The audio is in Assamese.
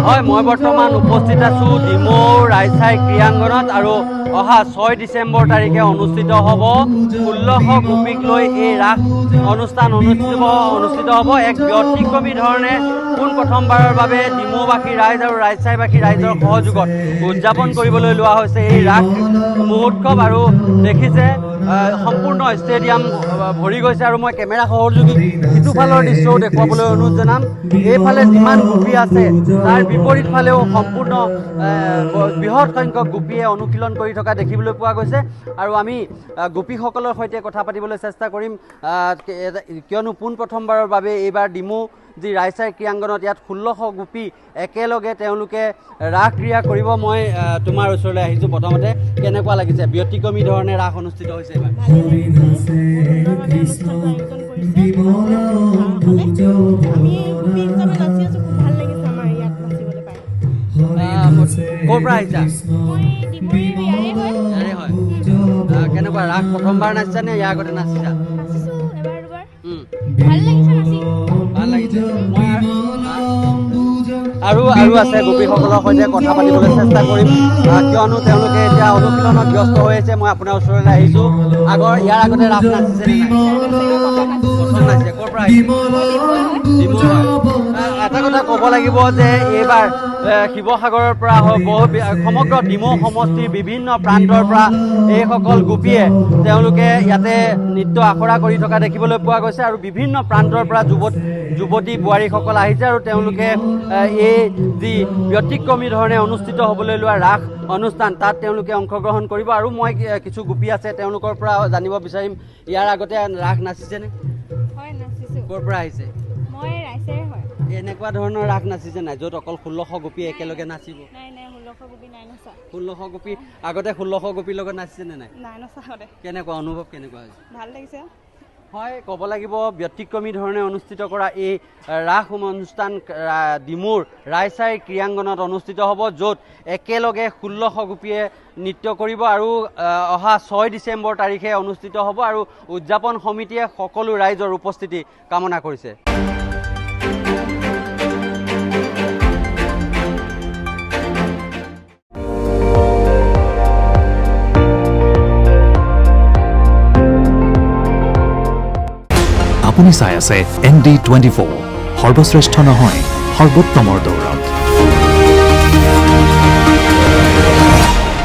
হয় মই বৰ্তমান উপস্থিত আছো ডিমৌ ৰাইচাই ক্ৰীড়াংগনত আৰু অহা 6 ডিচেম্বৰ তাৰিখে অনুষ্ঠিত হ'ব 1600 গোপীক লৈ এই ৰাস অনুষ্ঠান অনুষ্ঠিত হ'ব এক ব্যতিক্ৰমী ধৰণে পোন প্ৰথমবাৰৰ বাবে ডিমৌবাসী ৰাইজ আৰু ৰাইচাইবাসী ৰাইজৰ সহযোগত উদযাপন কৰিবলৈ লোৱা হৈছে এই ৰাস মহোৎসৱ আৰু দেখিছে সম্পূৰ্ণ ষ্টেডিয়াম ভৰি গৈছে আৰু মই কেমেৰা সহযোগী সিটোফালৰ দৃশ্যও দেখুৱাবলৈ অনুৰোধ জনাম এইফালে যিমান গোপী আছে তাৰ বিপৰীত ফালেও সম্পূৰ্ণ বৃহৎ সংখ্যক গোপীয়ে অনুশীলন কৰি থকা দেখিবলৈ পোৱা গৈছে আৰু আমি গোপীসকলৰ সৈতে কথা পাতিবলৈ চেষ্টা কৰিম কিয়নো পোন প্ৰথমবাৰৰ বাবে এইবাৰ ডিমৌ যি ৰাইচাই ক্ৰীড়াংগনত ইয়াত 1600 গোপী একেলগে তেওঁলোকে ৰাস ক্ৰীড়া কৰিব মই তোমাৰ ওচৰলৈ আহিছোঁ প্ৰথমতে কেনেকুৱা লাগিছে ব্যতিক্ৰমী ধৰণে ৰাস অনুষ্ঠিত হৈছে এইবাৰ ক'ৰ পৰা আহিছা কেনেকুৱা ৰাস প্ৰথমবাৰ নাচিছা নে ইয়াৰ আগতে নাচিছা ভাল লাগিছে আৰু আছে গোপীসকলৰ সৈতে কথা পাতিবলৈ চেষ্টা কৰিম কিয়নো তেওঁলোকে এতিয়া অনুশীলনত ব্যস্ত হৈ আছে মই আপোনাৰ ওচৰলৈ আহিছোঁ ইয়াৰ আগতে ৰাস নাচিছে ক'ৰ পৰা এটা কথা ক'ব লাগিব যে এইবাৰ শিৱসাগৰৰ পৰা সমগ্ৰ ডিমৌ সমষ্টিৰ বিভিন্ন প্ৰান্তৰ পৰা এইসকল গোপীয়ে তেওঁলোকে ইয়াতে নৃত্য আখৰা কৰি থকা দেখিবলৈ পোৱা গৈছে আৰু বিভিন্ন প্ৰান্তৰ পৰা যুৱতী বোৱাৰীসকল আহিছে আৰু তেওঁলোকে এই যি ব্যতিক্ৰমী ধৰণে অনুষ্ঠিত হ'বলৈ লোৱা ৰাস অনুষ্ঠান তাত তেওঁলোকে অংশগ্ৰহণ কৰিব আৰু মই কিছু গোপী আছে তেওঁলোকৰ পৰা জানিব বিচাৰিম ইয়াৰ আগতে ৰাস নাচিছেনে ক'ৰ পৰা আহিছে এনেকুৱা ধৰণৰ ৰাস নাচিছে নাই য'ত অকল 1600 গোপী একেলগে নাচিব 1600 গোপী আগতে 1600 গোপীৰ লগত নাচিছেনে নাই কেনেকুৱা অনুভৱ কেনেকুৱা হৈছে ভাল লাগিছে হয় ক'ব লাগিব ব্যতিক্ৰমী ধৰণে অনুষ্ঠিত কৰা এই ৰাস অনুষ্ঠান ডিমৌৰ ৰাইচাই ক্ৰীড়াংগনত অনুষ্ঠিত হ'ব য'ত একেলগে 1600 গোপীয়ে নৃত্য কৰিব আৰু অহা 6 ডিচেম্বৰ তাৰিখে অনুষ্ঠিত হ'ব আৰু উদযাপন সমিতিয়ে সকলো ৰাইজৰ উপস্থিতি কামনা কৰিছে আপুনি চাই আছে ND24 সৰ্বশ্ৰেষ্ঠ নহয় সৰ্বোত্তমৰ দৌৰত